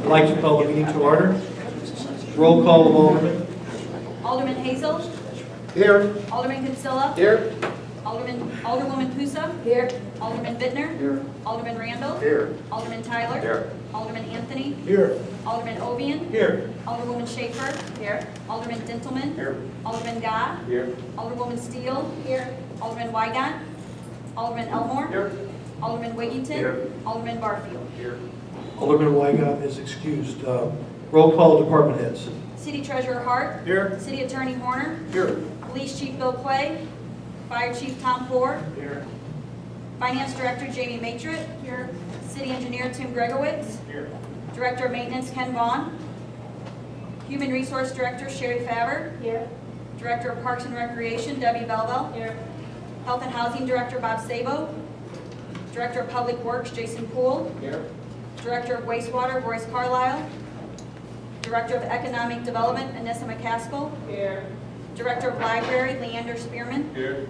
I'd like to call the meeting to order. Roll call of Alderman. Alderman Hazel. Here. Alderman Kinsella. Here. Alderwoman Pusa. Here. Alderman Bittner. Here. Alderman Randall. Here. Alderman Tyler. Here. Alderman Anthony. Here. Alderman Ovian. Here. Alderwoman Schaefer. Here. Alderman Dintelman. Here. Alderman Gah. Here. Alderwoman Steele. Here. Alderman Weigant. Alderman Elmore. Here. Alderman Wiggington. Here. Alderman Barfield. Here. Alderman Weigant is excused. Roll call department heads. City Treasurer Hart. Here. City Attorney Horner. Here. Police Chief Bill Clay. Fire Chief Tom Ford. Here. Finance Director Jamie Matrit. Here. City Engineer Tim Gregowitz. Here. Director of Maintenance Ken Vaughn. Human Resource Director Sherry Faber. Here. Director of Parks and Recreation Debbie Belleville. Here. Health and Housing Director Bob Sabo. Director of Public Works Jason Poole. Here. Director of Wastewater Royce Carlisle. Director of Economic Development Anissa McCaskill. Here. Director of Library Leander Spearman. Here.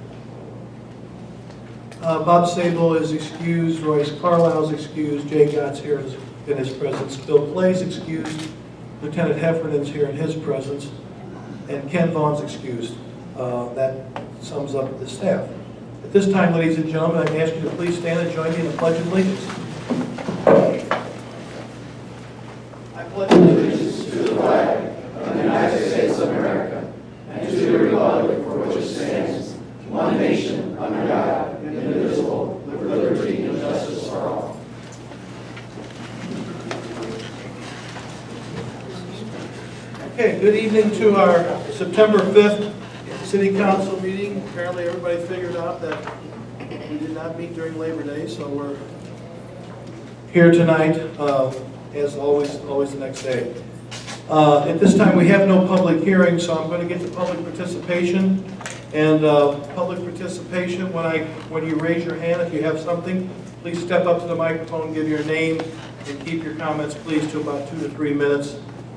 Bob Sable is excused. Royce Carlisle is excused. Jay Gott's here in his presence. Bill Clay's excused. Lieutenant Heffernan's here in his presence. And Ken Vaughn's excused. That sums up the staff. At this time, ladies and gentlemen, I ask you to please stand and join me in the Pledge of Allegiance. I pledge allegiance to the flag of the United States of America and to the republic for which it stands, one nation, under God, indivisible, with liberty and justice for all. Okay, good evening to our September 5th City Council meeting. Apparently everybody figured out that we did not meet during Labor Day, so we're here tonight, as always the next day. At this time, we have no public hearing, so I'm going to get to public participation. And public participation, when you raise your hand, if you have something, please step up to the microphone, give your name, and keep your comments, please, to about 2 to 3 minutes,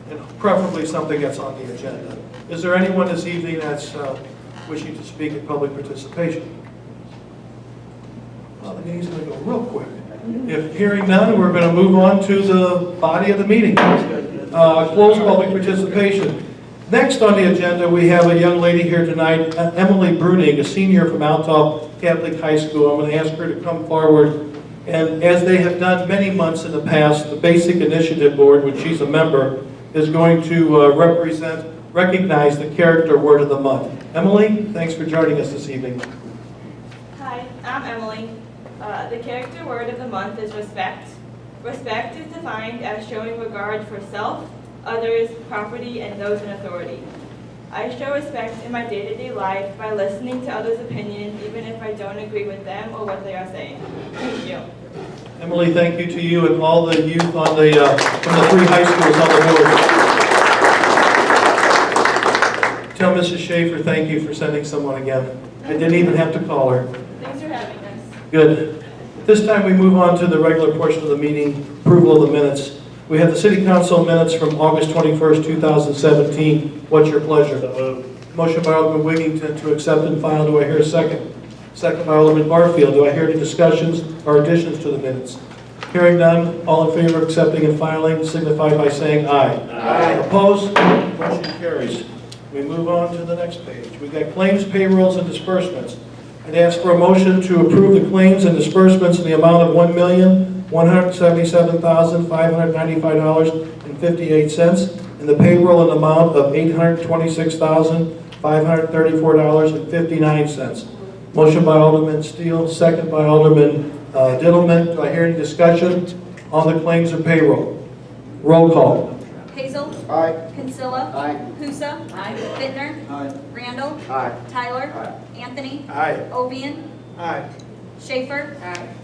and preferably something that's on the agenda. Is there anyone this evening that's wishing to speak at public participation? Well, the meeting's going to go real quick. If hearing none, we're going to move on to the body of the meeting. Close public participation. Next on the agenda, we have a young lady here tonight, Emily Bruning, a senior from Altop Catholic High School. I'm going to ask her to come forward. And as they have done many months in the past, the Basic Initiative Board, which she's a member, is going to recognize the character word of the month. Emily, thanks for joining us this evening. Hi, I'm Emily. The character word of the month is respect. Respect is defined as showing regard for self, others, property, and those in authority. I show respect in my day-to-day life by listening to others' opinions, even if I don't agree with them or what they are saying. Thank you. Emily, thank you to you and all the youth on the from the 3 high schools on the board. Tell Mrs. Schaefer thank you for sending someone again. I didn't even have to call her. Thanks for having us. Good. At this time, we move on to the regular portion of the meeting, approval of the minutes. We have the City Council minutes from August 21st, 2017. What's your pleasure? Motion by Alderman Wiggington to accept and file. Do I hear a second? Second by Alderman Barfield. Do I hear any discussions or additions to the minutes? Hearing none, all in favor of accepting and filing signify by saying aye. Aye. Opposed? Motion carries. We move on to the next page. We've got claims, payrolls, and disbursements. I'd ask for a motion to approve the claims and disbursements in the amount of $1,177,595.58 and the payroll in the amount of $826,534.59. Motion by Alderman Steele, second by Alderman Dittelman. Do I hear any discussion on the claims or payroll? Roll call. Hazel. Aye. Kinsella. Aye. Pusa. Bittner. Aye. Randall. Aye. Tyler. Aye. Anthony. Aye. Ovian. Aye. Schaefer.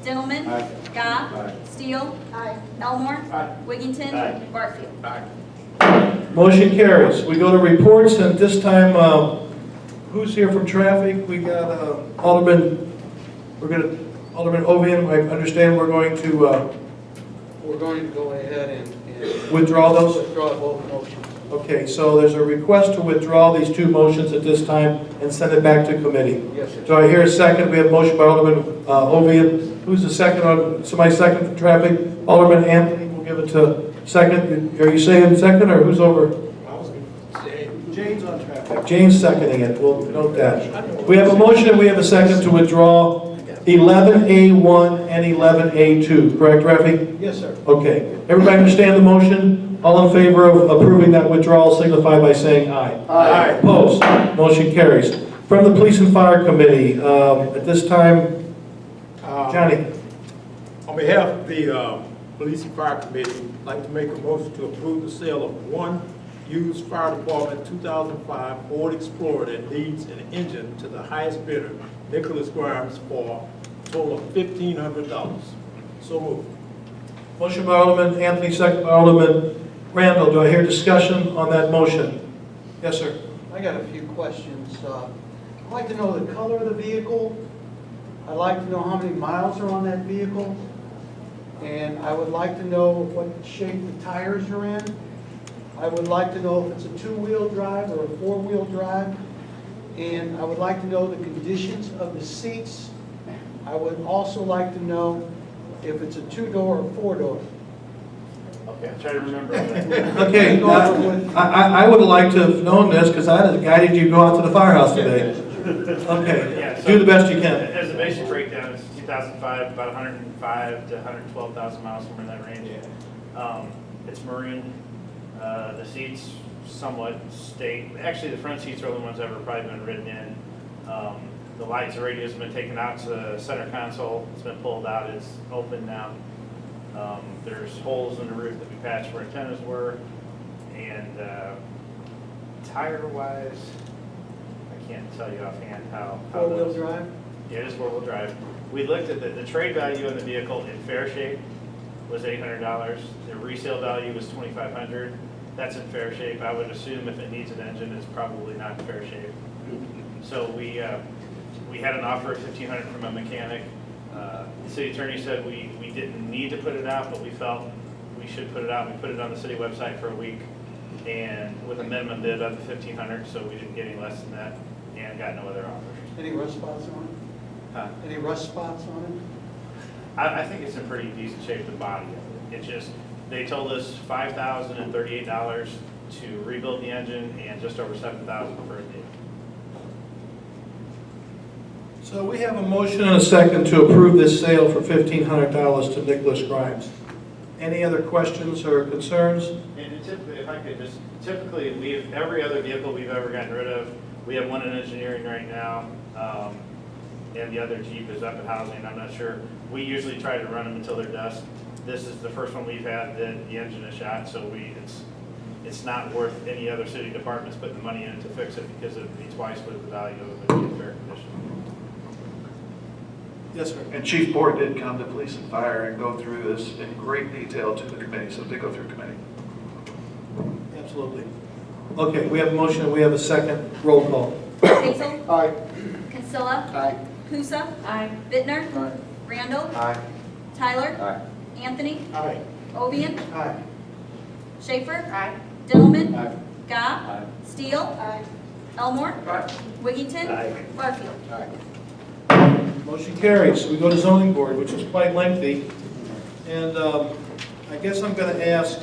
Dintelman. Aye. Gah. Aye. Steele. Elmore. Aye. Wiggington. Aye. Barfield. Motion carries. We go to reports, and this time, who's here from traffic? We got Alderman Ovian. I understand we're going to go ahead and withdraw those? withdraw both motions. Okay, so there's a request to withdraw these 2 motions at this time and send it back to committee. Yes, sir. Do I hear a second? We have a motion by Alderman Ovian. Who's the second on, somebody second for traffic? Alderman Anthony will give it to Second, are you saying second, or who's over? Jane's on track. Jane's seconding it, we'll note that. We have a motion and we have a second to withdraw 11A1 and 11A2, correct, Rafi? Yes, sir. Okay, everybody understand the motion? All in favor of approving that withdrawal signify by saying aye. Aye. Opposed? Motion carries. From the Police and Fire Committee, at this time, Johnny. On behalf of the Police and Fire Committee, I'd like to make a motion to approve the sale of one used fire department 2005 Ford Explorer that needs an engine to the highest bidder, Nicholas Grimes, for a total of $1,500. So moved. Motion by Alderman Anthony, second by Alderman Randall. Do I hear discussion on that motion? Yes, sir. I got a few questions. I'd like to know the color of the vehicle. I'd like to know how many miles are on that vehicle. And I would like to know what shape the tires are in. I would like to know if it's a two-wheel drive or a four-wheel drive. And I would like to know the conditions of the seats. I would also like to know if it's a two-door or four-door. Okay, I'm trying to remember. Okay, I would like to have known this because I had guided you to go out to the firehouse today. Okay, Yeah, so do the best you can. As a basic breakdown, it's 2005, about 105 to 112,000 miles, somewhere in that range. It's maroon. The seats somewhat stay. Actually, the front seats are the ones that have probably been ridden in. The lights, the radios have been taken out, so the center console has been pulled out. It's open now. There's holes in the roof that we patched where antennas were. And tire-wise, I can't tell you offhand how Four-wheel those. drive? Yeah, it is four-wheel drive. We looked at the trade value of the vehicle in fair shape was $800. The resale value was $2,500. That's in fair shape. I would assume if it needs an engine, it's probably not in fair shape. So we had an offer of $1,500 from a mechanic. The city attorney said we didn't need to put it out, but we felt we should put it out. We put it on the city website for a week, and with a minimum bid of $1,500, so we didn't get any less than that, and got no other offers. Any rust spots on it? Huh? Any rust spots on it? I think it's in pretty decent shape, the body of it. It's just, they told us $5,038 to rebuild the engine and just over $7,000 for a new. So we have a motion and a second to approve this sale for $1,500 to Nicholas Grimes. Any other questions or concerns? And typically, if I could just, typically, every other vehicle we've ever gotten rid of, we have one in engineering right now, and the other Jeep is up at housing. I'm not sure. We usually try to run them until they're dust. This is the first one we've had that the engine is shot, so it's not worth any other city departments putting the money in to fix it because it would be twice what the value of it in fair condition. Yes, sir. And Chief Board did come to Police and Fire and go through this in great detail to the committee, so it did go through committee. Absolutely. Okay, we have a motion and we have a second. Roll call. Hazel. Aye. Kinsella. Aye. Pusa. Bittner. Aye. Randall. Aye. Tyler. Anthony. Aye. Ovian. Aye. Schaefer. Dillman. Aye. Gobb. Steele. Elmore. Wiggington. Barfield. Motion carries. We go to zoning board, which is quite lengthy. And I guess I'm going to ask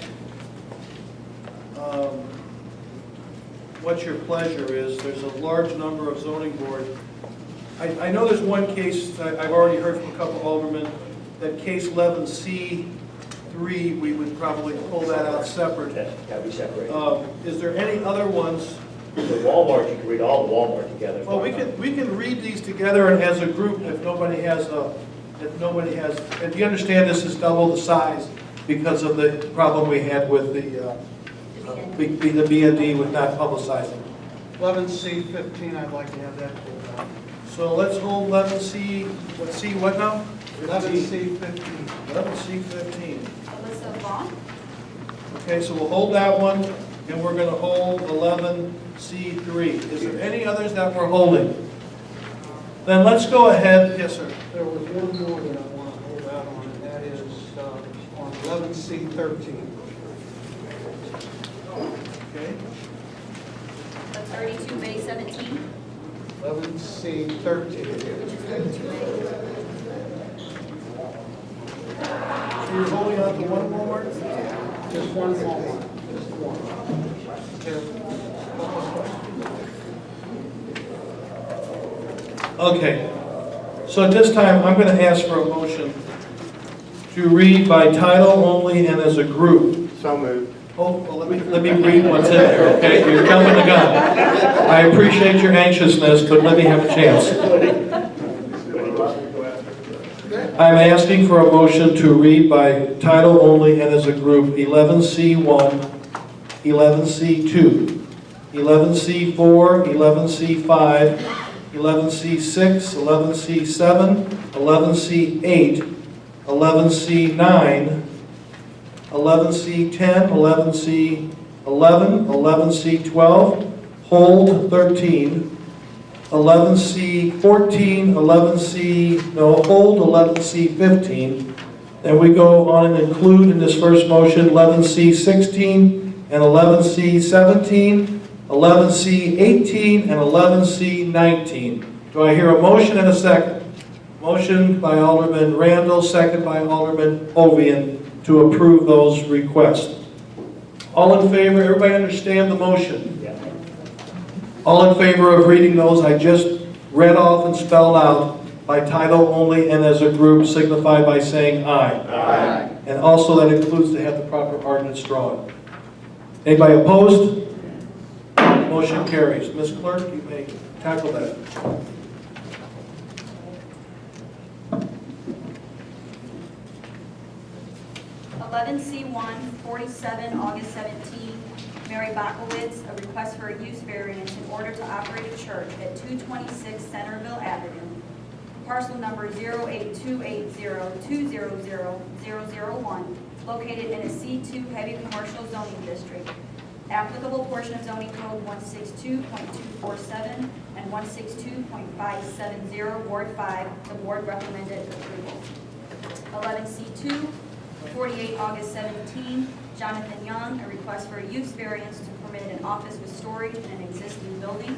what your pleasure is. There's a large number of zoning board. I know there's one case, I've already heard from a couple of aldermen, that case 11C3, we would probably pull that out separate. Gotta be separated. Is there any other ones? The Walmart, you can read all the Walmart together. Well, we can read these together and as a group if nobody has, and you understand this is double the size because of the problem we had with the B&D with not publicizing. 11C15, I'd like to have that pulled out. So let's hold 11C, let's see what now? 11C15. 11C15. Alyssa Vaughn. Okay, so we'll hold that one and we're going to hold 11C3. Is there any others that we're holding? Then let's go ahead. Yes, sir. There was one more that I want to hold out on, and that is on 11C13. Okay. That's 32 Bay 17. 11C13. Which is 32 Bay. So you're holding on to one Walmart? Just one Walmart, just one. Okay, so at this time, I'm going to ask for a motion to read by title only and as a group. So moved. Oh, well, let me read what's in there, okay? You're jumping the gun. I appreciate your anxiousness, but let me have a chance. I'm asking for a motion to read by title only and as a group 11C1, 11C2, 11C4, 11C5, 11C6, 11C7, 11C8, 11C9, 11C10, 11C11, 11C12, hold 13, 11C14, hold 11C15. Then we go on and include in this first motion 11C16 and 11C17, 11C18 and 11C19. Do I hear a motion and a second? Motion by Alderman Randall, second by Alderman Ovian to approve those requests. All in favor? Everybody understand the motion? All in favor of reading those I just read off and spelled out by title only and as a group signify by saying aye. Aye. And also that includes to have the proper ordinance drawn. Anybody opposed? Motion carries. Ms. Clerk, you may tackle that. C1, 47, August 17, Mary Bakowitz, a request for a use variance in order to operate a church at 226 Centerville Avenue, parcel number 08280200001, located in a C2 heavy commercial zoning district. Applicable portion of zoning code 162.247 and 162.570, Ward 5, the board recommended approval. 11C2, 48 August 17, Jonathan Young, a request for a use variance to permit an office with storage in an existing building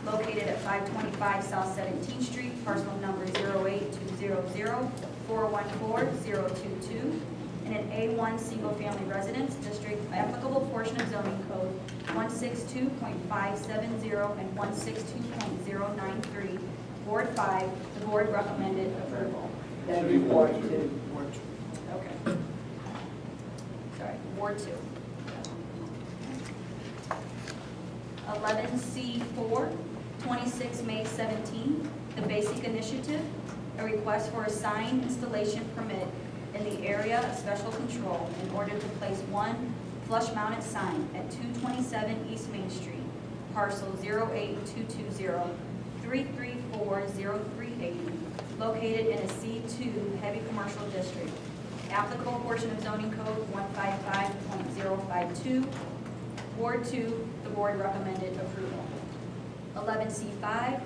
located at 525 South 17th Street, parcel number 08200414022, in an A1 single-family residence district, applicable portion of zoning code 162.570 and 162.093, Ward 5, the board recommended approval. Should be Ward 2. Okay. Sorry, Ward 2. 11C4, 26 May 17, the Basic Initiative, a request for a sign installation permit in the area of special control in order to place one flush-mounted sign at 227 East Main Street, parcel 08220-334-038, located in a C2 heavy commercial district. Applicable portion of zoning code 155.052, Ward 2, the board recommended approval. 11C5,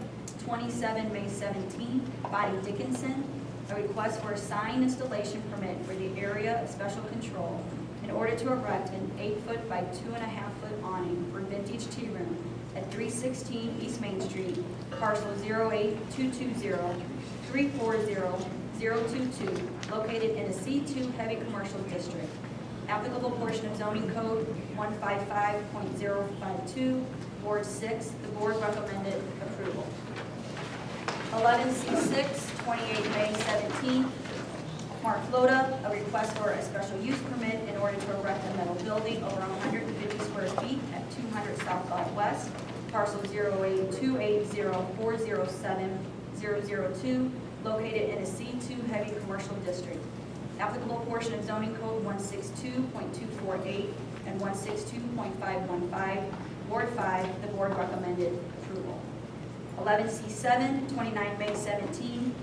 27 May 17, Bonnie Dickinson, a request for a sign installation permit for the area of special control in order to erect an 8-foot by 2.5-foot awning for Vintage Tea Room at 316 East Main Street, parcel 08220-340-022, located in a C2 heavy commercial district. Applicable portion of zoning code 155.052, Ward 6, the board recommended approval. 11C6, 28 May 17, Mark Floda, a request for a special use permit in order to erect a metal building over 150 square feet at 200 South Gulf West, parcel 08280407002, located in a C2 heavy commercial district. Applicable portion of zoning code 162.248 and 162.515, Ward 5, the board recommended approval. 11C7, 29 May 17,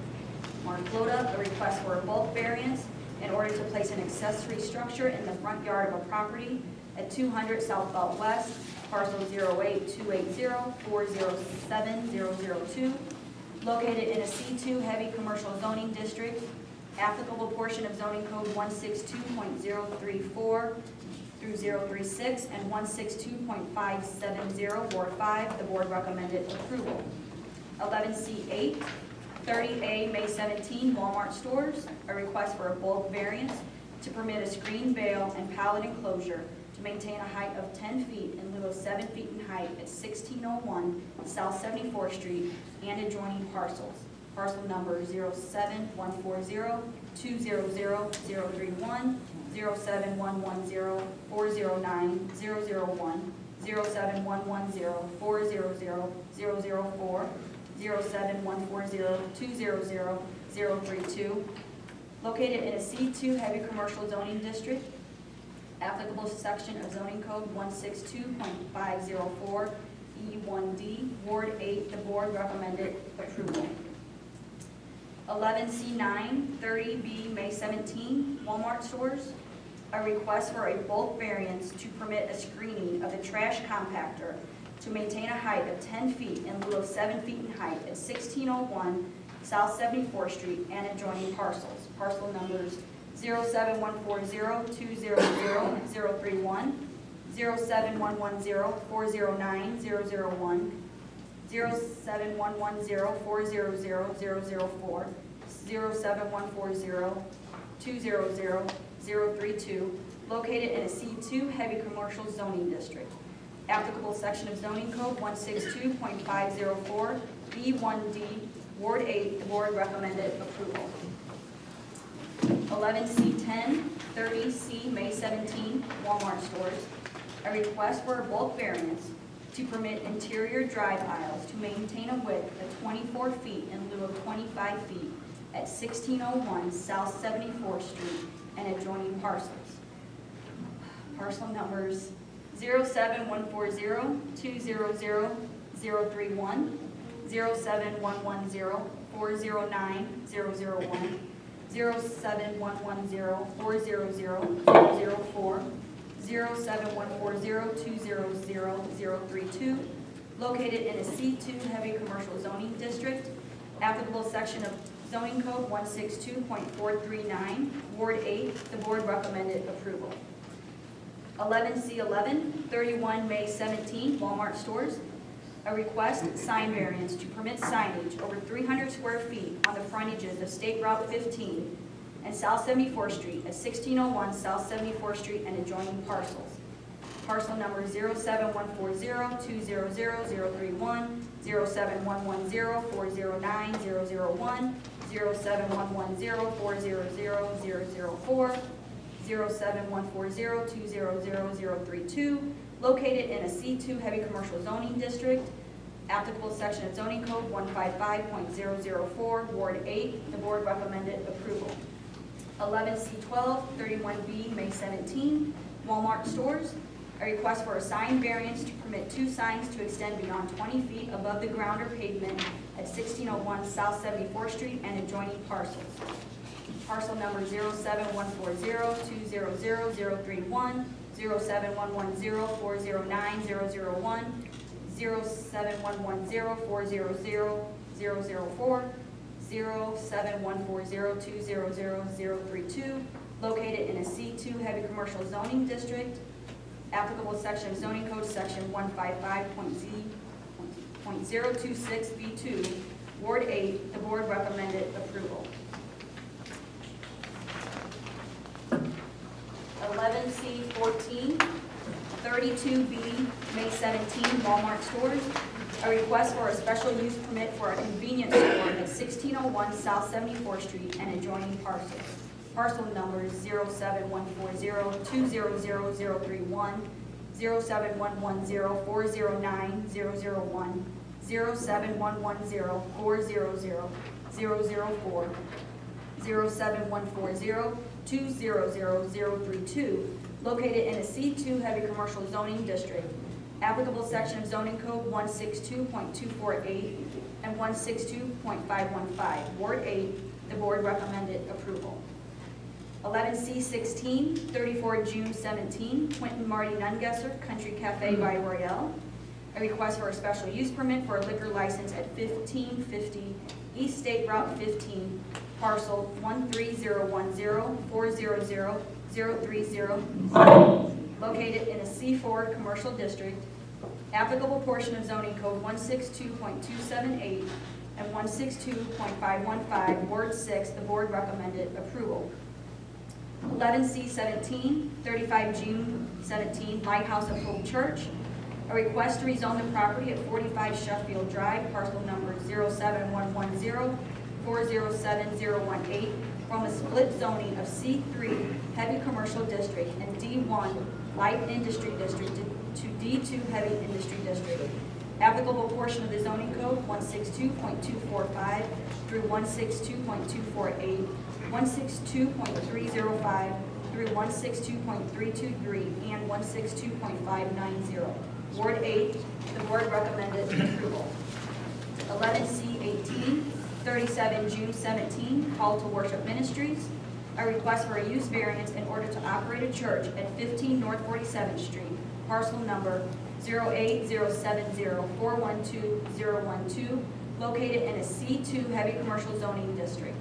Mark Floda, a request for a bulk variance in order to place an accessory structure in the front yard of a property at 200 South Gulf West, parcel 08280407002, located in a C2 heavy commercial zoning district. Applicable portion of zoning code 162.034 through 036 and 162.570, Ward 5, the board recommended approval. 11C8, 30A May 17, Walmart stores, a request for a bulk variance to permit a screen bale and pallet enclosure to maintain a height of 10 feet in lieu of 7 feet in height at 1601 South 74th Street and adjoining parcels. Parcel number 07140-200-031, 07110-409-001, 07110-400-004, 07140-200-032, located in a C2 heavy commercial zoning district, applicable section of zoning code 162.504 E1D, Ward 8, the board recommended approval. 11C9, 30B, May 17, Walmart stores. A request for a bulk variance to permit a screening of the trash compactor to maintain a height of 10 feet in lieu of 7 feet in height at 1601 South 74th Street and adjoining parcels. Parcel numbers 07140-200-031, 07110-409-001, 07110-400-004, 07140-200-032, located in a C2 heavy commercial zoning district. Applicable section of zoning code 162.504 B1D, Ward 8, the board recommended approval. 11C10, 30C, May 17, Walmart stores. A request for a bulk variance to permit interior drive aisles to maintain a width of 24 feet in lieu of 25 feet at 1601 South 74th Street and adjoining parcels. Parcel numbers 07140-200-031, 07110-409-001, 07110-400-004, 07140-200-032, located in a C2 heavy commercial zoning district, applicable section of zoning code 162.439, Ward 8, the board recommended approval. 11C11, 31 May 17, Walmart stores. A request sign variance to permit signage over 300 square feet on the frontages of State Route 15 and South 74th Street at 1601 South 74th Street and adjoining parcels. Parcel number 07140-200-031, 07110-409-001, 07110-400-004, 07140-200-032, located in a C2 heavy commercial zoning district, applicable section of zoning code 155.004, Ward 8, the board recommended approval. 11C12, 31B, May 17, Walmart stores. A request for a sign variance to permit 2 signs to extend beyond 20 feet above the ground or pavement at 1601 South 74th Street and adjoining parcels. Parcel number 07140-200-031, 07110-409-001, 07110-400-004, 07140-200-032, located in a C2 heavy commercial zoning district, applicable section of zoning code section 155.026B2, Ward 8, the board recommended approval. 11C14, 32B, May 17, Walmart stores. A request for a special use permit for a convenience store at 1601 South 74th Street and adjoining parcels. Parcel numbers 07140-200-031, 07110-409-001, 07110-400-004, 07140-200-032, located in a C2 heavy commercial zoning district, applicable section of zoning code 162.248 and 162.515, Ward 8, the board recommended approval. 11C16, 34 June 17, Quentin Marty Nungesser, Country Cafe by Royale. A request for a special use permit for a liquor license at 1550 East State Route 15, parcel 13010-400-030, located in a C4 commercial district, applicable portion of zoning code 162.278 and 162.515, Ward 6, the board recommended approval. 11C17, 35 June 17, Lighthouse of Hope Church. A request to rezone the property at 45 Sheffield Drive, parcel number 07110407018, from a split zoning of C3 Heavy Commercial District and D1 Light Industry District to D2 Heavy Industry District. Applicable portion of the zoning code 162.245 through 162.248, 162.305 through 162.323, and 162.590. Ward 8, the board recommended approval. 11C18, 37 June 17, Call to Worship Ministries. A request for a use variance in order to operate a church at 15 North 47th Street, parcel number 08070412012, located in a C2 heavy commercial zoning district.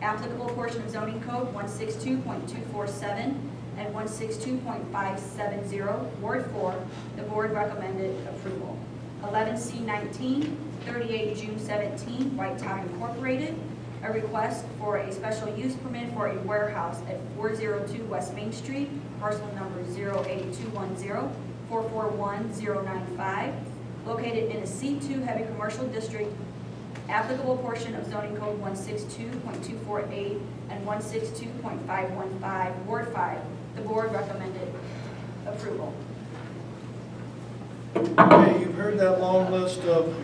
Applicable portion of zoning code 162.247 and 162.570, Ward 4, the board recommended approval. 11C19, 38 June 17, White Tie Incorporated. A request for a special use permit for a warehouse at 402 West Main Street, parcel number 08210441095, located in a C2 heavy commercial district. Applicable portion of zoning code 162.248 and 162.515, Ward 5. The board recommended approval. Okay, you've heard that long list of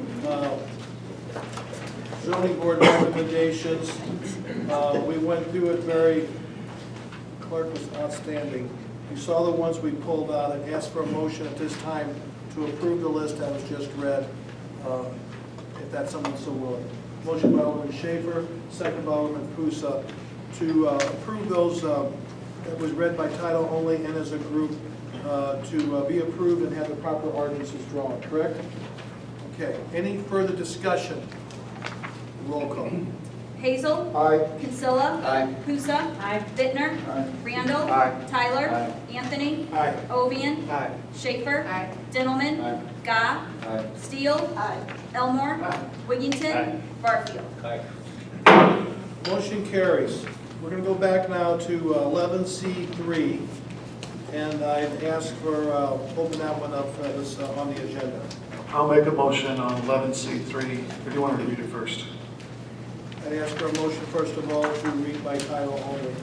zoning board recommendations. We went through it Clerk was outstanding. You saw the ones we pulled out and asked for a motion at this time to approve the list that was just read, if that's someone so willing. Motion by Alderman Schaefer, second by Alderman Pusa, to approve those that was read by title only and as a group to be approved and have the proper ordinances drawn, correct? Okay, any further discussion? Roll call. Hazel. Aye. Kinsella. Aye. Pusa. Aye. Bittner. Aye. Randall. Aye. Tyler. Aye. Anthony. Aye. Ovian. Aye. Schaefer. Aye. Dintelman. Aye. Gah. Aye. Steele. Elmore. Wiggington. Aye. Barfield. Aye. Motion carries. We're going to go back now to 11C3, and I'd ask for, open that one up as on the agenda. I'll make a motion on 11C3. Or do you want to read it first? I'd ask for a motion, first of all, to read by title only.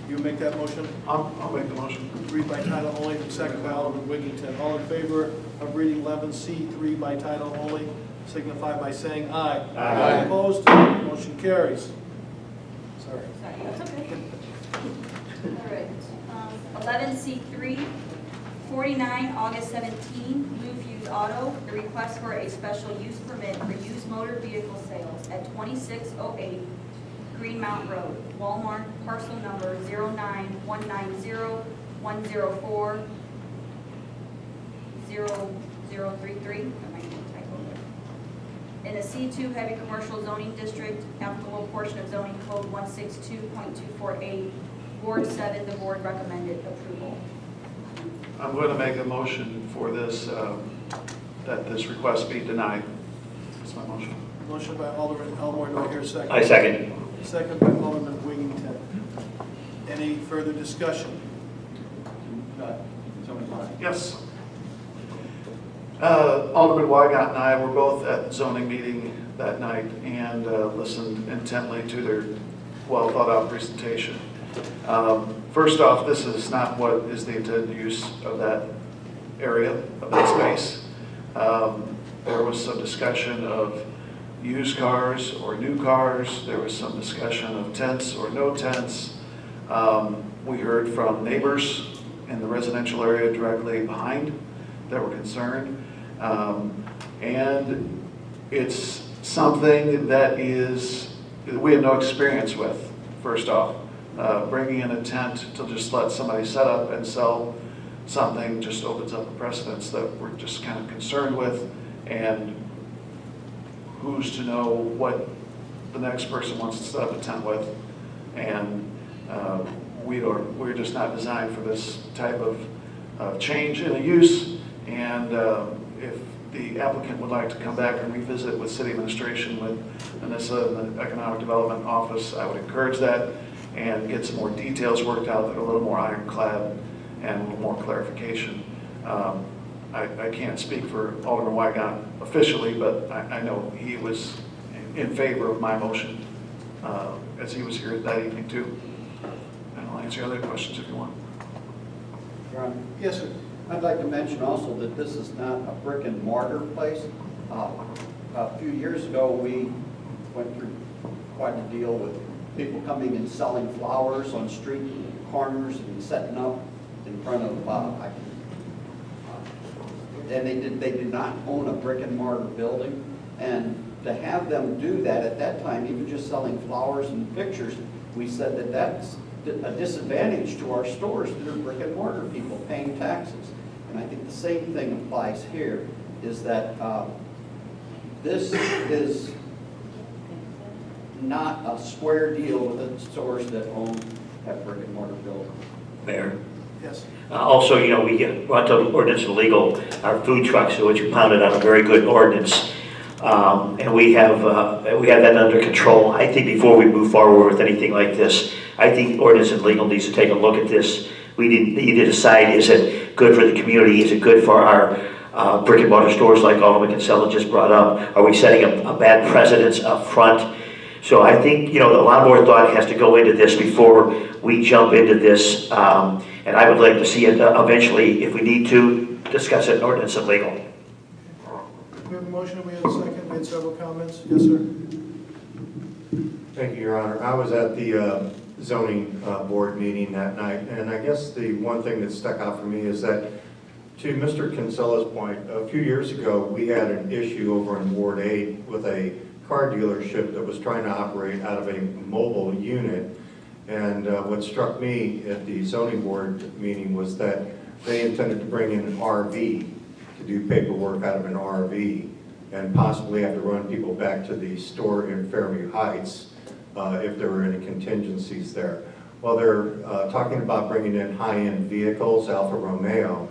You make that motion? I'll make the motion. Read by title only, second by Alderman Wiggington. All in favor of reading 11C3 by title only, signify by saying aye. Aye. Opposed? Motion carries. Sorry. Sorry, that's okay. All right. 11C3, 49 August 17, Blue Fuse Auto. The request for a special use permit for used motor vehicle sales at 2608 Green Mount Road, Walmart, parcel number 09190104033. That might be a typo there. In a C2 heavy commercial zoning district, applicable portion of zoning code 162.248, Ward 7, the board recommended approval. I'm going to make a motion for this, that this request be denied. That's my motion. Motion by Alderman Elmore, do I hear a second? I second. Second by Alderman Wiggington. Any further discussion? Yes. Alderman Wygant and I were both at the zoning meeting that night and listened intently to their well-thought-out presentation. First off, this is not what is the intended use of that area, of that space. There was some discussion of used cars or new cars. There was some discussion of tents or no tents. We heard from neighbors in the residential area directly behind that were concerned. And it's something that we have no experience with, first off. Bringing in a tent to just let somebody set up and sell something just opens up a precedence that we're just kind of concerned with, and who's to know what the next person wants to set up a tent with. And we're just not designed for this type of change in a use. And if the applicant would like to come back and revisit with city administration, with Anissa and the Economic Development Office, I would encourage that. and get some more details worked out that are a little more ironclad and a little more clarification. I can't speak for Alderman Wygant officially, but I know he was in favor of my motion as he was here that evening too. And I'll answer other questions if you want. Ron, Yes, sir. I'd like to mention also that this is not a brick and mortar place. A few years ago, we went through quite a deal with people coming and selling flowers on street corners and setting up in front of, and they did not own a brick and mortar building. And to have them do that at that time, even just selling flowers and pictures, we said that that's a disadvantage to our stores that are brick and mortar people paying taxes. And I think the same thing applies here, is that this is not a square deal with the stores that have brick and mortar buildings. Mayor. Yes. Also, you know, we brought to ordinance and legal our food trucks, which we pounded on a very good ordinance. And we have that under control. I think before we move forward with anything like this, I think ordinance and legal needs to take a look at this. We need to decide, is it good for the community? Is it good for our brick and mortar stores like Alderman Kinsella just brought up? Are we setting a bad precedence up front? So I think, you know, a lot more thought has to go into this before we jump into this. And I would like to see it eventually, if we need to, discuss it in ordinance and legal. We have a motion, we have a second, we had several comments. Yes, sir. Thank you, Your Honor. I was at the zoning board meeting that night, and I guess the one thing that stuck out for me is that, to Mr. Kinsella's point, a few years ago, we had an issue over in Ward 8 with a car dealership that was trying to operate out of a mobile unit. And what struck me at the zoning board meeting was that they intended to bring in an RV to do paperwork out of an RV and possibly have to run people back to the store in Fairview Heights if there were any contingencies there. Well, they're talking about bringing in high-end vehicles, Alfa Romeo,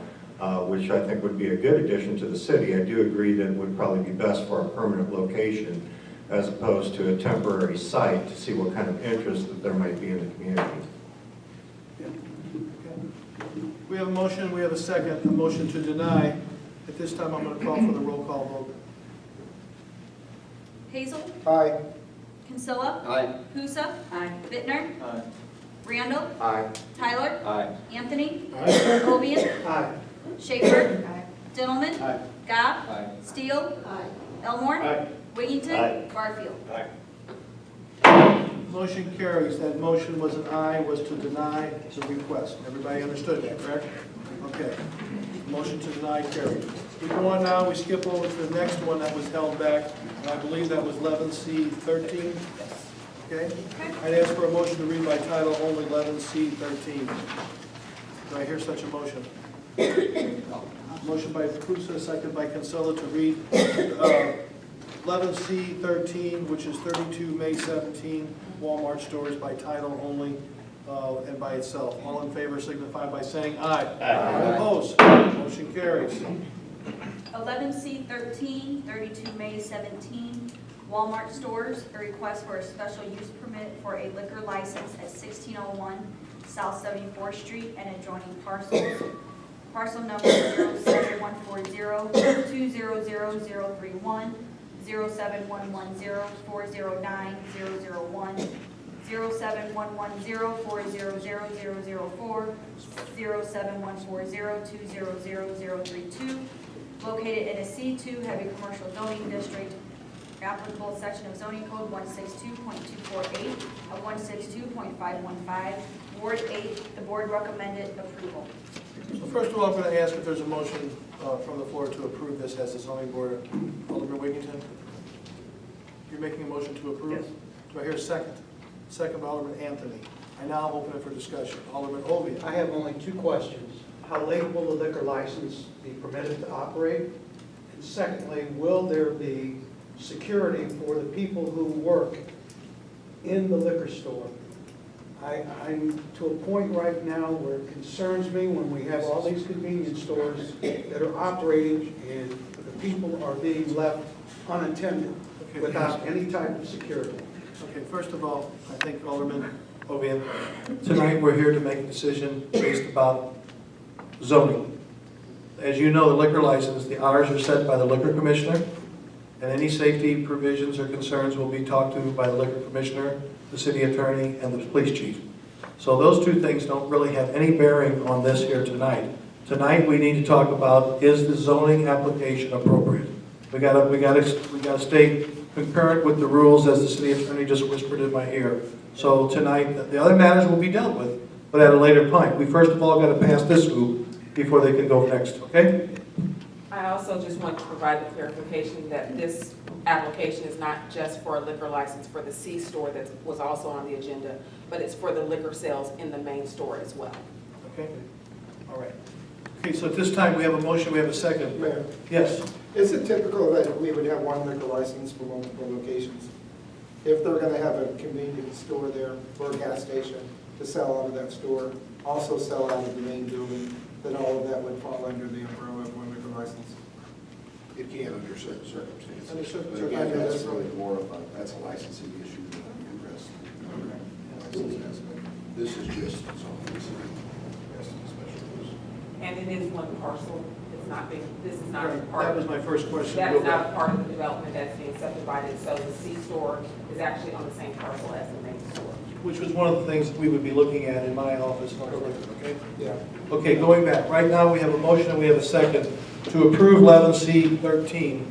which I think would be a good addition to the city. I do agree that it would probably be best for a permanent location as opposed to a temporary site to see what kind of interest that there might be in the community. Yeah. Okay. We have a motion, we have a second, a motion to deny. At this time, I'm going to call for the roll call vote. Hazel. Aye. Kinsella. Aye. Husa. Bittner. Aye. Randall. Aye. Tyler. Aye. Anthony. Aye. Ovian. Aye. Schaefer. Dintelman. Aye. Gobb. Aye. Steele. Elmore. Aye. Wiggington. Aye. Barfield. Motion carries. That motion was an aye, was to deny the request. Everybody understood that, correct? Okay. Motion to deny carried. We go on now, we skip over to the next one that was held back, and I believe that was 11C13. Okay? I'd ask for a motion to read by title only 11C13. Do I hear such a motion? Motion by Kusa, second by Kinsella to read 11C13, which is 32 May 17 Walmart stores by title only and by itself. All in favor signify by saying aye. Aye. Opposed? Motion carries. 11C13, 32 May 17, Walmart stores, a request for a special use permit for a liquor license at 1601 South 74th Street and adjoining parcels. Parcel number 07140-200-031, 07110-409-001, 07110-400-004, 07140-200-032, located in a C2 heavy commercial zoning district, applicable section of zoning code 162.248 of 162.515, Ward 8. The board recommended approval. So first of all, I'm going to ask if there's a motion from the floor to approve this as the zoning board. Alderman Wiggington? You're making a motion to approve? Yes. Do I hear a second? Second by Alderman Anthony. I now open it for discussion. Alderman Ovian. I have only two questions. How late will the liquor license be permitted to operate? And secondly, will there be security for the people who work in the liquor store? I'm to a point right now where it concerns me when we have all these convenience stores that are operating and the people are being left unattended without any type of security. Okay, first of all, I think Alderman Ovian. Tonight, we're here to make a decision based about zoning. As you know, the liquor license, the hours are set by the liquor commissioner, and any safety provisions or concerns will be talked to by the liquor commissioner, the city attorney, and the police chief. So those two things don't really have any bearing on this here tonight. Tonight, we need to talk about, is the zoning application appropriate? We gotta stay concurrent with the rules as the city attorney just whispered in my ear. So tonight, the other matters will be dealt with, but at a later point. We first of all gotta pass this hoop before they can go next, okay? I also just want to provide the clarification that this application is not just for a liquor license for the C store that was also on the agenda, but it's for the liquor sales in the main store as well. Okay, all right. Okay, so at this time, we have a motion, we have a second. Mayor, Yes, is it typical that we would have one liquor license for multiple locations? If they're gonna have a convenience store there or a gas station to sell out of that store, also sell out of the main building, then all of that would fall under the umbrella of one liquor license? It can under certain circumstances. Under certain But again, that's circumstances. really more of a, that's a licensing issue than an interest. This is just zoning, this is special use. And it is one parcel, it's not being, this is not a that part, was my first question. that is not a part of the development that's being subdivided, so the C store is actually on the same parcel as the main store. Which was one of the things that we would be looking at in my office, okay? Yeah. Okay, going back, right now we have a motion and we have a second to approve 11C13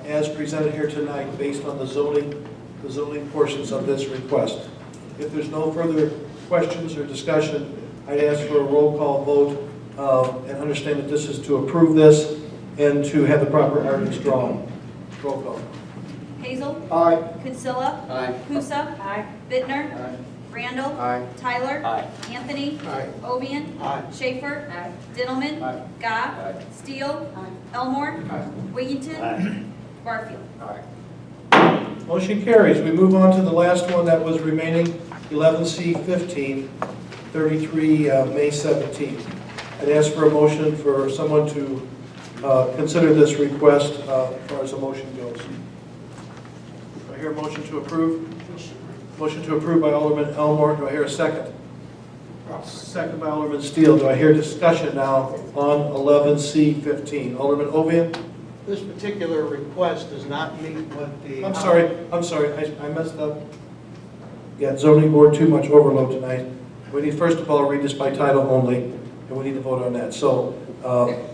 as presented here tonight based on the zoning portions of this request. If there's no further questions or discussion, I'd ask for a roll call vote and understand that this is to approve this and to have the proper arguments drawn. Roll call. Hazel. Aye. Kinsella. Aye. Pusa. Aye. Bittner. Aye. Randall. Aye. Tyler. Aye. Anthony. Aye. Ovian. Aye. Schaefer. Dintelman. Aye. Gobb. Aye. Steele. Elmore. Aye. Wiggington. Barfield. Aye. Motion carries. We move on to the last one that was remaining, 11C15, 33 May 17. I'd ask for a motion for someone to consider this request as far as the motion goes. Do I hear a motion to approve? Motion to approve by Alderman Elmore. Do I hear a second? Second by Alderman Steele. Do I hear discussion now on 11C15? Alderman Ovian? This particular request does not meet what the... I'm sorry, I messed up. Yeah, zoning board, too much overload tonight. We need, first of all, read this by title only, and we need to vote on that. So,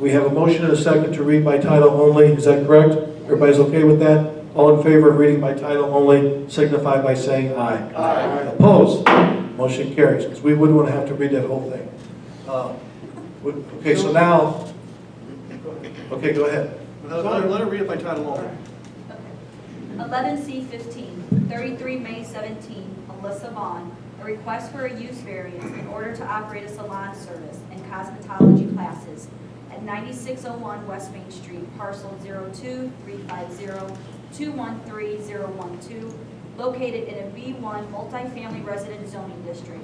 we have a motion and a second to read by title only, is that correct? Everybody's okay with that? All in favor of reading by title only, signify by saying aye. Aye. Opposed? Motion carries, because we wouldn't want to have to read that whole thing. Okay, so now, okay, go ahead. Let her read it by title only. 11C15, 33 May 17, Alyssa Vaughn, a request for a use variance in order to operate a salon service and cosmetology classes at 9601 West Main Street, parcel 02-350-213-012, located in a B1 multifamily resident zoning district.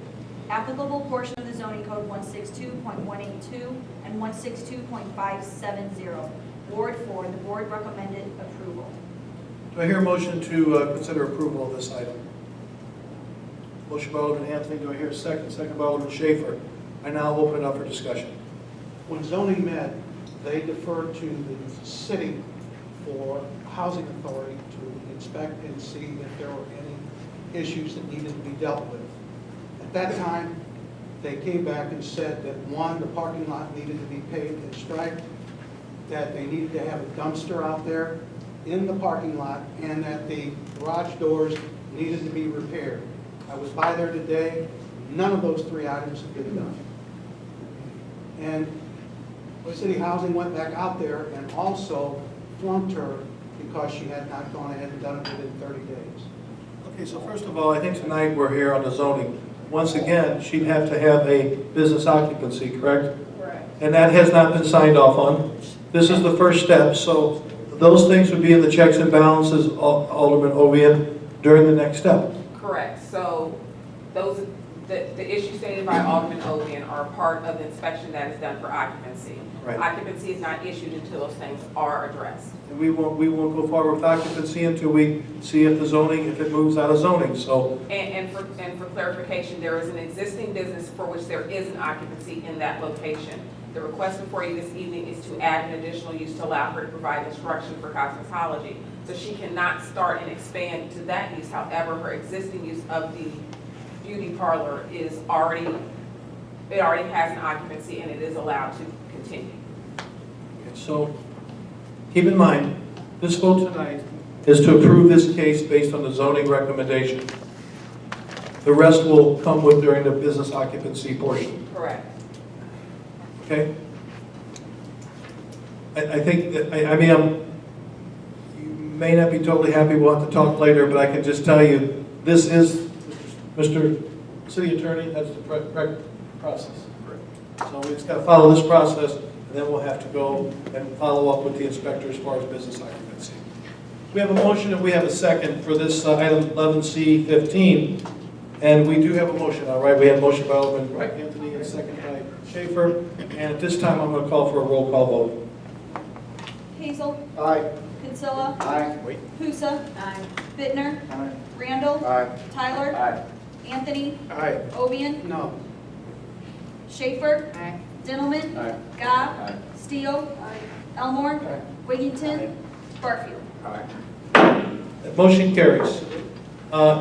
Applicable portion of the zoning code 162.182 and 162.570. Ward 4, the board recommended approval. Do I hear a motion to consider approval of this item? Motion by Alderman Anthony, do I hear a second? Second by Alderman Schaefer. I now open it up for discussion. When zoning met, they deferred to the city for housing authority to inspect and see if there were any issues that needed to be dealt with. At that time, they came back and said that one, the parking lot needed to be paved and striped, that they needed to have a dumpster out there in the parking lot, and that the garage doors needed to be repaired. I was by there today, none of those three items have been done. And City Housing went back out there and also flunked her because she had not gone ahead and done it within 30 days. Okay, so first of all, I think tonight we're here on the zoning. Once again, she'd have to have a business occupancy, correct? Correct. And that has not been signed off on. This is the first step, so those things would be in the checks and balances, Alderman Ovian, during the next step. Correct, so those, The issues stated by Alderman Ovian are part of the inspection that is done for occupancy. Right. Occupancy is not issued until those things are addressed. And we won't go forward with occupancy until we see if the zoning, if it moves out of zoning, so. And for clarification, there is an existing business for which there is an occupancy in that location. The request before you this evening is to add an additional use to allow her to provide instruction for cosmetology. So she cannot start and expand to that use. However, her existing use of the beauty parlor is already has an occupancy and it is allowed to continue. Okay, so, keep in mind, this vote tonight is to approve this case based on the zoning recommendation. The rest will come with during the business occupancy portion, Correct. okay? I think that, you may not be totally happy, we'll have to talk later, but I can just tell you, this is, Mr. City Attorney, that's the correct process. So we just got to follow this process, and then we'll have to go and follow up with the inspector as far as business occupancy. We have a motion and we have a second for this item 11C15, and we do have a motion, all right? We have a motion by Alderman Anthony and a second by Schaefer, and at this time I'm going to call for a roll call vote. Hazel. Aye. Kinsella. Aye. Pusa. Bittner. Aye. Randall. Aye. Tyler. Aye. Anthony. Aye. Ovian. No. Schaefer. Dintelman. Aye. Gobb. Aye. Steele. Elmore. Aye. Wigington. Barfield. That motion carries.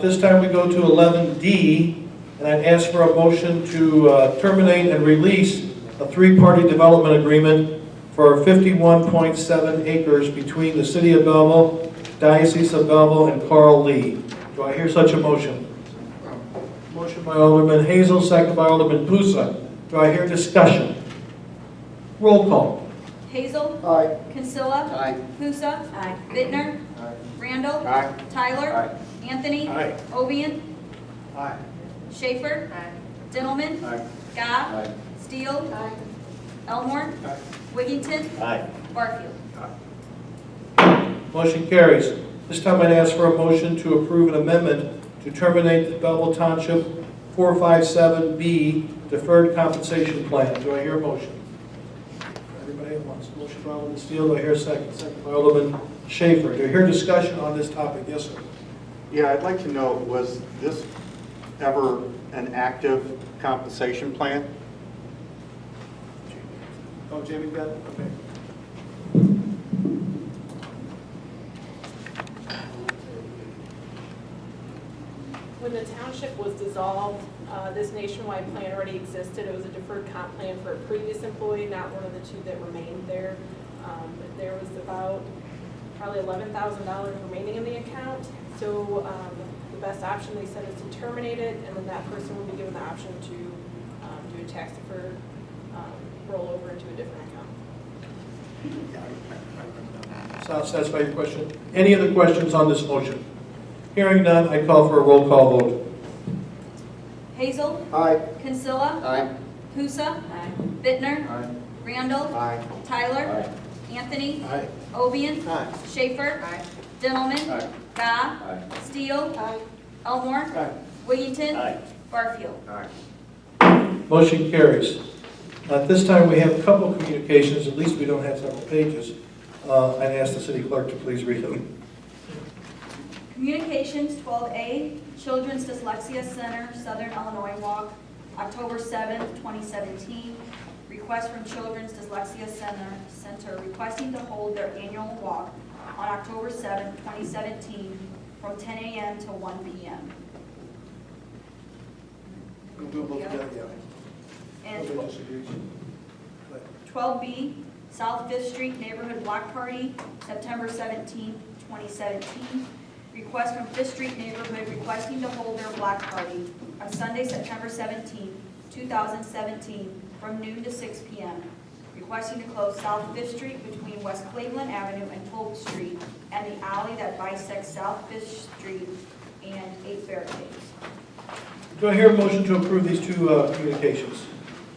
This time we go to 11D, and I'd ask for a motion to terminate and release a three-party development agreement for 51.7 acres between the City of Belleville, Diocese of Belleville, and Carl Lee. Do I hear such a motion? Motion by Alderman Hazel, second by Alderman Pusa. Do I hear discussion? Roll call. Hazel. Aye. Kinsella. Aye. Pusa. Bittner. Aye. Randall. Aye. Tyler. Aye. Anthony. Aye. Ovian. Aye. Schaefer. Dintelman. Aye. Gobb. Aye. Steele. Elmore. Aye. Wigington. Aye. Barfield. Motion carries. This time I'd ask for a motion to approve an amendment to terminate the Belleville Township 457B deferred compensation plan. Do I hear a motion? Everybody at once. Motion by Alderman Steele. Do I hear a second? Second by Alderman Schaefer. Do I hear discussion on this topic? Yes, sir. Yeah, I'd like to know, was this ever an active compensation plan? Oh, Jamie got it? Okay. When the township was dissolved, this nationwide plan already existed. It was a deferred comp plan for a previous employee, not one of the two that remained there. There was about probably $11,000 remaining in the account. So the best option, they said, is to terminate it, and then that person will be given the option to do a tax deferred rollover into a different account. Sounds satisfied your question? Any other questions on this motion? Hearing none, I call for a roll call vote. Hazel. Aye. Kinsella. Aye. Pusa. Bittner. Aye. Randall. Aye. Tyler. Aye. Anthony. Aye. Ovian. Aye. Schaefer. Dintelman. Aye. Gobb. Aye. Steele. Elmore. Aye. Wigington. Aye. Barfield. Aye. Motion carries. At this time, we have a couple of communications, at least we don't have several pages. I'd ask the city clerk to please read them. Communications 12A, Children's Dyslexia Center, Southern Illinois Walk, October 7th, 2017. Request from Children's Dyslexia Center requesting to hold their annual walk on October 7th, 2017 from 10 a.m. to 1 p.m. We'll do both together, yeah. And Nobody disagrees. Go ahead. 12B, South 5th Street Neighborhood Block Party, September 17th, 2017. Request from 5th Street Neighborhood requesting to hold their block party on Sunday, September 17th, 2017, from noon to 6 p.m. Requesting to close South 5th Street between West Cleveland Avenue and Polk Street and the alley that bisects South 5th Street and 8 barricades. Do I hear a motion to approve these two communications?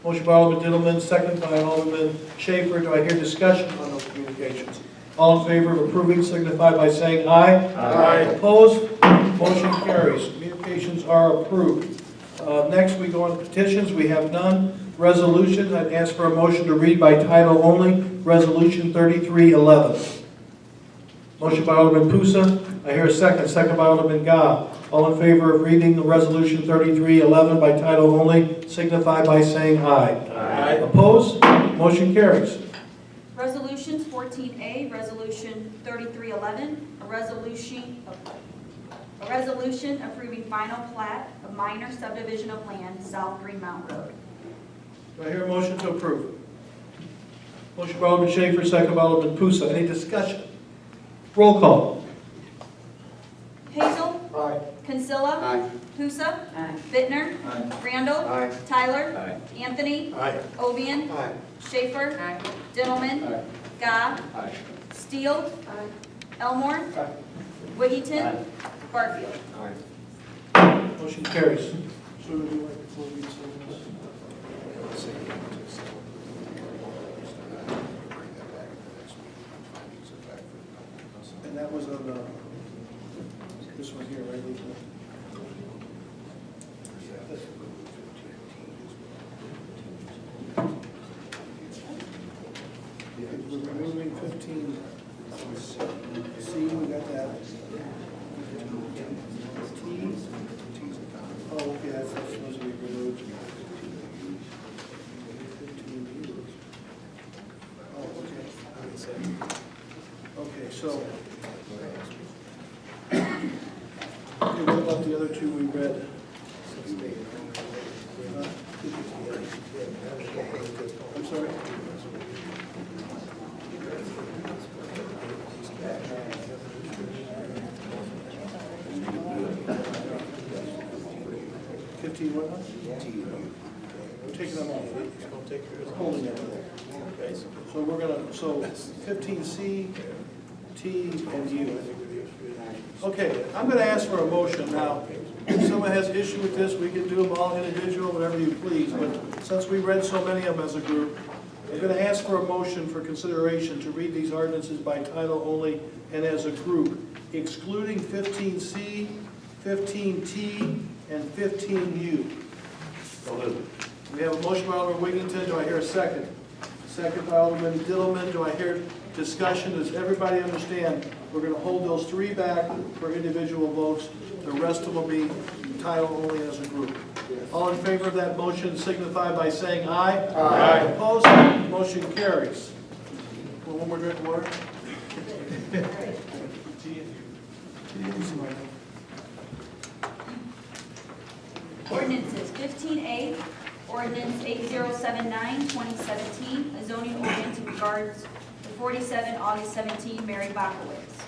Motion by Alderman Dintelman, second by Alderman Schaefer. Do I hear discussion on those communications? All in favor of approving signify by saying aye. Aye. Opposed? Motion carries. Communications are approved. Next, we go on to petitions. We have none. Resolutions, I'd ask for a motion to read by title only, Resolution 3311. Motion by Alderman Pusa. I hear a second. Second by Alderman Gah. All in favor of reading the Resolution 3311 by title only, signify by saying aye. Aye. Opposed? Motion carries. Resolutions 14A, Resolution 3311, a resolution approving final plat of minor subdivision of land, South Green Mountain Road. Do I hear a motion to approve? Motion by Alderman Schaefer, second by Alderman Pusa. Any discussion? Roll call. Hazel. Aye. Kinsella. Aye. Pusa. Bittner. Randall. Aye. Tyler. Aye. Anthony. Aye. Ovian. Aye. Schaefer. Dintelman. Aye. Gah. Aye. Steele. Elmore. Wiggington. Barfield. Motion carries. So would you like to close these things? And that was on this one here, right? We're removing 15. C, we got that. Oh, okay, that's supposed to be removed. 15. Oh, okay. Okay, so. Okay, what about the other two we read? I'm sorry? What? We're taking them all. We're holding them. Okay. So we're gonna, so 15C, T, and U. Okay, I'm gonna ask for a motion now. If someone has an issue with this, we can do them all individual, whatever you please, but since we read so many of them as a group, I'm gonna ask for a motion for consideration to read these ordinances by title only and as a group, excluding 15C, 15T, and 15U. We have a motion by Alderman Wiggington. Do I hear a second? Second by Alderman Dintelman. Do I hear discussion? Does everybody understand? We're going to hold those three back for individual votes. The rest of them will be title only as a group. All in favor of that motion signify by saying aye. Aye. Opposed? Motion carries. Well, one more drink of water. Ordinances 15A, Ordinance 8079, 2017, a zoning ordinance in regards to 47 August 17, Mary Bakowitz.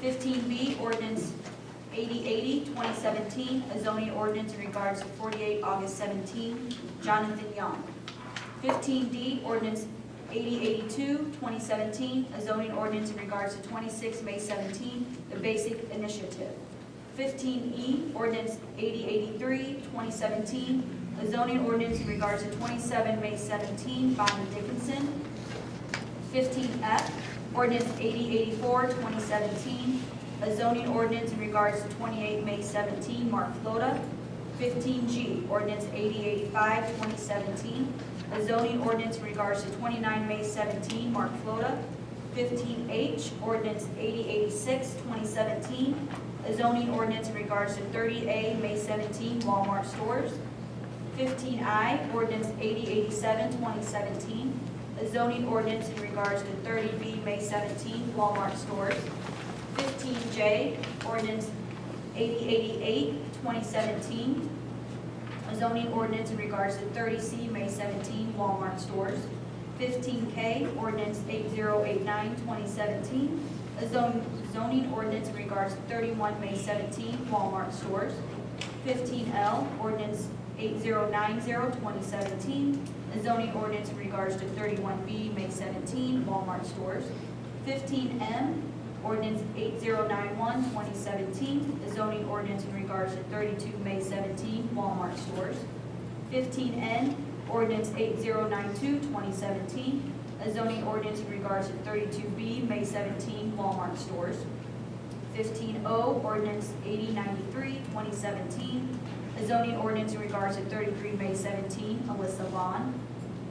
15B, Ordinance 8080, 2017, a zoning ordinance in regards to 48 August 17, Jonathan Young. 15D, Ordinance 8082, 2017, a zoning ordinance in regards to 26 May 17, the Basic Initiative. 15E, Ordinance 8083, 2017, a zoning ordinance in regards to 27 May 17, Bonnie Dickinson. 15F, Ordinance 8084, 2017, a zoning ordinance in regards to 28 May 17, Mark Flota. 15G, Ordinance 8085, 2017, a zoning ordinance in regards to 29 May 17, Mark Flota. 15H, Ordinance 8086, 2017, a zoning ordinance in regards to 30A May 17 Walmart stores. 15I, Ordinance 8087, 2017, a zoning ordinance in regards to 30B May 17 Walmart stores. 15J, Ordinance 8088, 2017, a zoning ordinance in regards to 30C May 17 Walmart stores. 15K, Ordinance 8089, 2017, a zoning ordinance in regards to 31 May 17 Walmart stores. 15L, Ordinance 8090, 2017, a zoning ordinance in regards to 31B May 17 Walmart stores. 15M, Ordinance 8091, 2017, a zoning ordinance in regards to 32 May 17 Walmart stores. 15N, Ordinance 8092, 2017, a zoning ordinance in regards to 32B May 17 Walmart stores. 15O, Ordinance 8093, 2017, a A zoning ordinance in regards to 33 May 17, Alyssa Vaughn.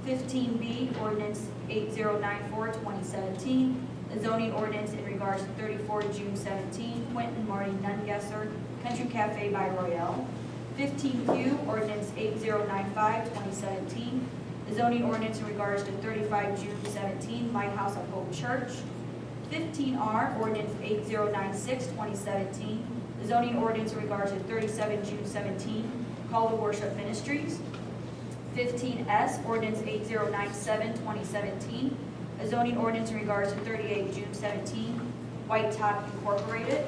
15B, ordinance 8094-2017. A zoning ordinance in regards to 34 June 17, Quentin Marty Nungesser, Country Cafe by Royale. 15Q, ordinance 8095-2017. A zoning ordinance in regards to 35 June 17, Lighthouse of Hope Church. 15R, ordinance 8096-2017. A zoning ordinance in regards to 37 June 17, Call to Worship Ministries. 15S, ordinance 8097-2017. A zoning ordinance in regards to 38 June 17, White Top Incorporated.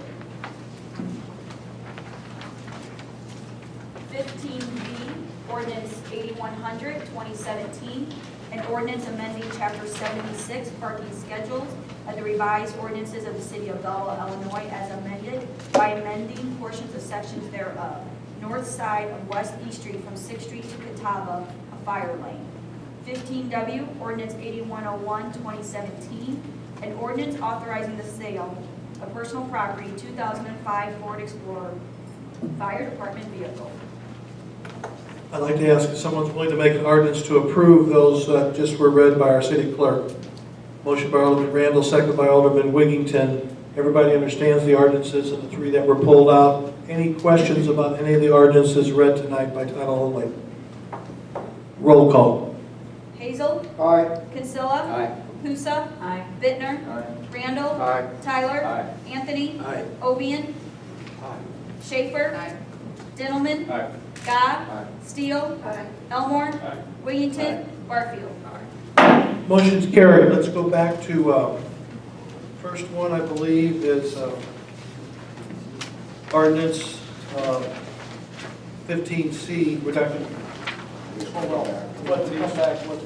15B, ordinance 8100-2017, an ordinance amending chapter 76, parking schedules of the revised ordinances of the city of Belleville, Illinois, as amended by amending portions of sections thereof. North side of West East Street from 6th Street to Catawba, a fire lane. 15W, ordinance 8101-2017, an ordinance authorizing the sale of personal property, 2005 Ford Explorer, fire department vehicle. I'd like to ask if someone's willing to make an ordinance to approve those that just were read by our city clerk. Motion by Alderman Randall, second by Alderman Wiggington. Everybody understands the ordinances and the three that were pulled out. Any questions about any of the ordinances read tonight by title only? Roll call. Hazel. Aye. Kinsella. Aye. Pusa. Aye. Bittner. Aye. Randall. Aye. Tyler. Aye. Anthony. Aye. Ovian. Schaefer. Dintelman. Aye. Gobb. Aye. Steele. Aye. Elmore. Aye. Wiggington. Barfield. Motion's carried. Let's go back to, first one I believe is ordinance 15C. We're talking, hold on, let's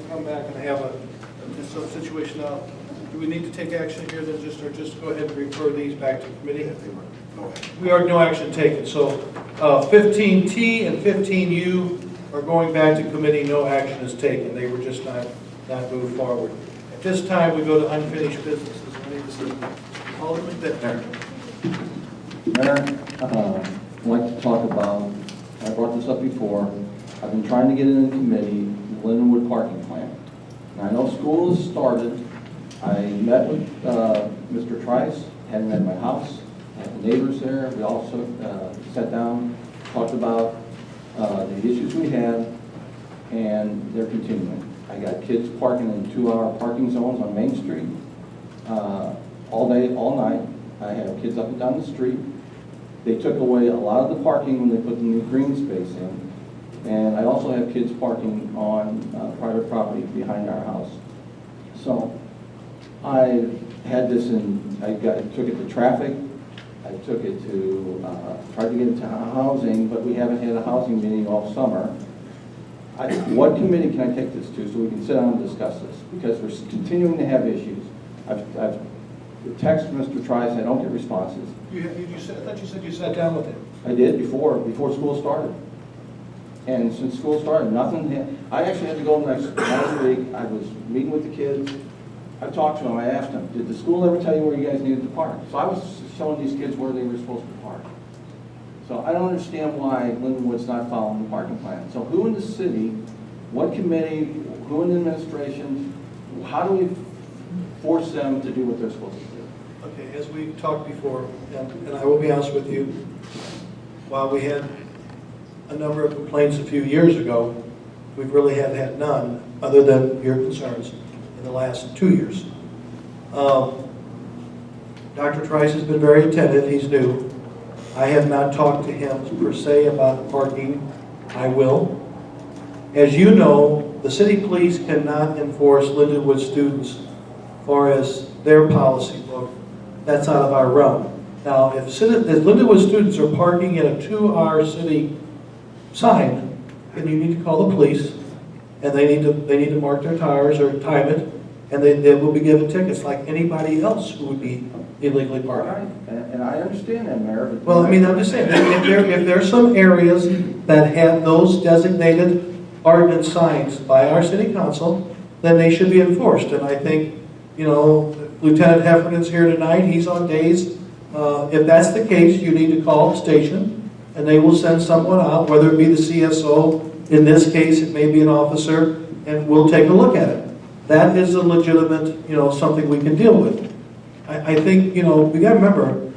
come back and have just a situation now. Do we need to take action here then just go ahead and refer these back to committee? We are no action taken. So 15T and 15U are going back to committee. No action is taken. They were just not moved forward. At this time, we go to unfinished businesses. Alderman Bittner. Mayor, I'd like to talk about, I brought this up before, I've been trying to get it in committee, the Lindenwood parking plan. Now, I know school has started. I met with Mr. Trice, had him at my house, had the neighbors there. We also sat down, talked about the issues we had, and they're continuing. I got kids parking in 2-hour parking zones on Main Street all day, all night. I have kids up and down the street. They took away a lot of the parking when they put the new green space in. And I also have kids parking on private property behind our house. So I had this took it to traffic. I took it to, tried to get it to housing, but we haven't had a housing meeting all summer. What committee can I take this to so we can sit down and discuss this? Because we're continuing to have issues. I've texted Mr. Trice, I don't get responses. I thought you said you sat down with him. I did before school started. And since school started, nothing, I actually had to go last week. I was meeting with the kids. I talked to them, I asked them, did the school ever tell you where you guys needed to park? So I was showing these kids where they were supposed to park. So I don't understand why Lindenwood's not following the parking plan. So who in the city, what committee, who in the administration, how do we force them to do what they're supposed to do? Okay, as we talked before, and I will be honest with you, while we had a number of complaints a few years ago, we really have had none other than your concerns in the last 2 years. Dr. Trice has been very attentive. He's new. I have not talked to him per se about parking. I will. As you know, the city police cannot enforce Lindenwood students as far as their policy book. That's out of our realm. Now, if Lindenwood students are parking in a 2-hour city sign, then you need to call the police, and they need to mark their tires or time it, and they will be given tickets like anybody else who would be illegally parking. And I understand that, Mayor. But Well, I mean, I'm just saying, if there's some areas that have those designated ordinance signs by our city council, then they should be enforced. And I think, you know, Lieutenant Heffernan's here tonight. He's on days. If that's the case, you need to call the station and they will send someone out, whether it be the CSO, in this case, it may be an officer, and we'll take a look at it. That is a legitimate, something we can deal with. I think, we gotta remember,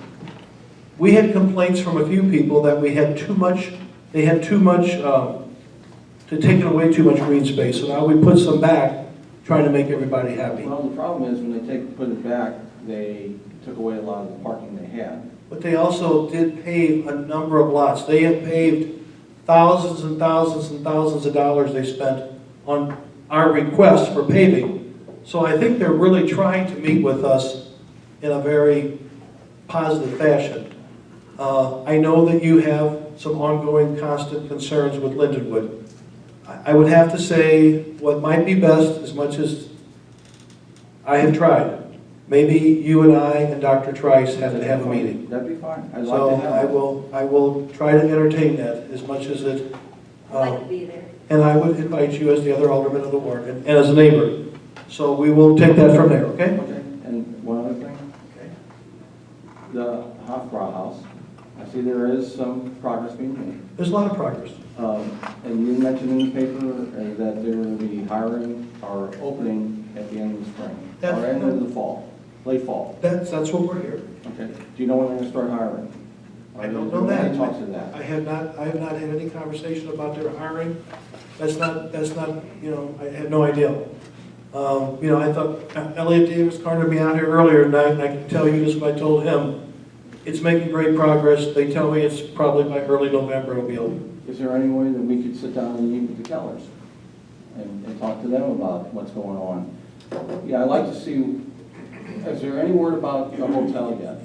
we had complaints from a few people that we had too much, they had too much, to taking away too much green space, so now we put some back, trying to make everybody happy. Well, the problem is when they put it back, they took away a lot of the parking they had. But they also did pave a number of lots. They have paved thousands and thousands and thousands of dollars they spent on our request for paving. So I think they're really trying to meet with us in a very positive fashion. I know that you have some ongoing constant concerns with Lindenwood. I would have to say what might be best, as much as I have tried, maybe you and I and Dr. Trice have to have a meeting. That'd be fine. I'd So like to have I will try to entertain that as much as it, I'd like to be there. and I would invite you as the other alderman of the ward and as a neighbor. So we will take that from there, okay? Okay, and one other thing. Okay. The Hofbrauhaus, I see there is some progress being made. There's a lot of progress. And you mentioned in the paper that there will be hiring or opening at the end of the spring, or end of the fall, late fall. That's what we're here. Okay. Do you know when they're going to start hiring? I don't know that. Any talks of that? I have not had any conversation about their hiring. That's not, I have no idea. I thought Elliot Davis cornered me out here earlier tonight, and I can tell you just what I told him. It's making great progress. They tell me it's probably by early November it'll be open. Is there any way that we could sit down and meet with the Kellers and talk to them about what's going on? Yeah, I'd like to see, is there any word about the hotel yet?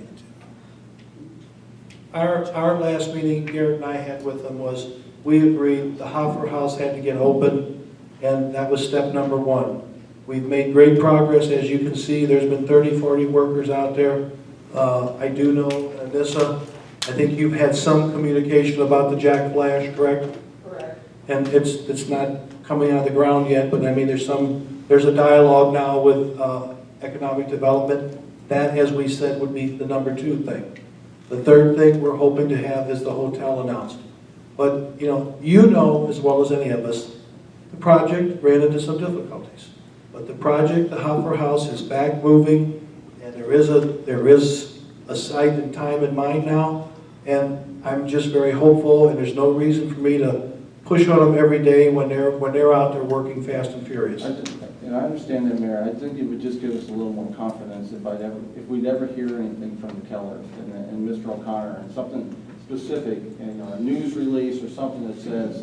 Our last meeting Garrett and I had with them was, we agreed the Hoffer House had to get open, and that was step number one. We've made great progress. As you can see, there's been 30, 40 workers out there. I do know, Anissa, I think you've had some communication about the Jack Flash, correct? Correct. And it's not coming out of the ground yet, but I mean, there's a dialogue now with economic development. That, as we said, would be the number 2 thing. The third thing we're hoping to have is the hotel announced. But, you know as well as any of us, the project ran into some difficulties. But the project, the Hopper House, is back moving, and there is a site and time in mind now, and I'm just very hopeful, and there's no reason for me to push on them every day when they're out there working fast and furious. And I understand that, Mayor. I think it would just give us a little more confidence if we'd ever hear anything from the Kellers and Mr. O'Connor, and something specific, a news release or something that says,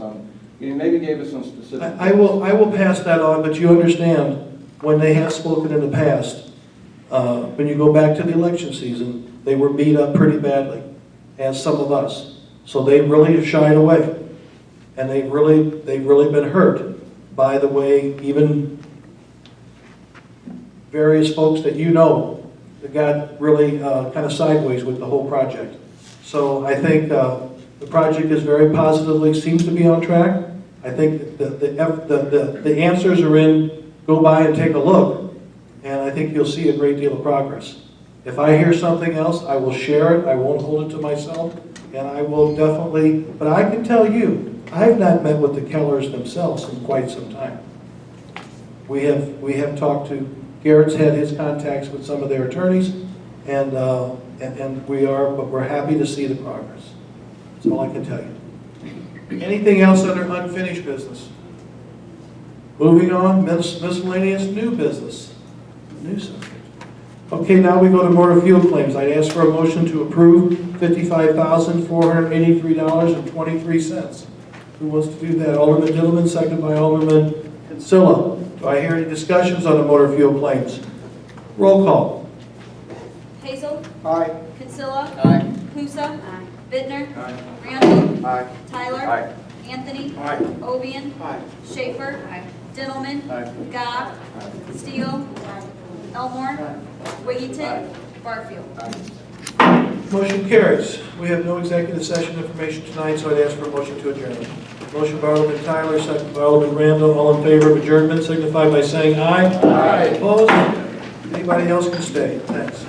maybe gave us some specific. I will pass that on, but you understand, when they have spoken in the past, when you go back to the election season, they were beat up pretty badly, as some of us. So they really have shied away, and they've really been hurt by the way even various folks that that got really kind of sideways with the whole project. So I think the project is very positively, seems to be on track. I think the answers are in, go by and take a look, and I think you'll see a great deal of progress. If I hear something else, I will share it. I won't hold it to myself, and I will definitely, but I can tell you, I have not met with the Kellers themselves in quite some time. We have talked to, Garrett's had his contacts with some of their attorneys, and we're happy to see the progress. That's all I can tell you. Anything else under unfinished business? Moving on, miscellaneous new business. New subject. Okay, now we go to motor fuel claims. I'd ask for a motion to approve $55,483.23. Who wants to do that? Alderman Dillman, seconded by Alderman Kinsella. Do I hear any discussions on the motor fuel claims? Roll call. Hazel. Aye. Kinsella. Aye. Pusa. Aye. Bittner. Aye. Randall. Aye. Tyler. Aye. Anthony. Aye. Ovian. Aye. Schaefer. Dintelman. Aye. Gobb. Steele. Elmore. Wiggington. Barfield. Motion carries. We have no executive session information tonight, so I'd ask for a motion to adjourn. Motion by Alderman Tyler, second by Alderman Randall. All in favor of adjournment signify by saying aye. Aye. Opposed? Anybody else can stay. Thanks.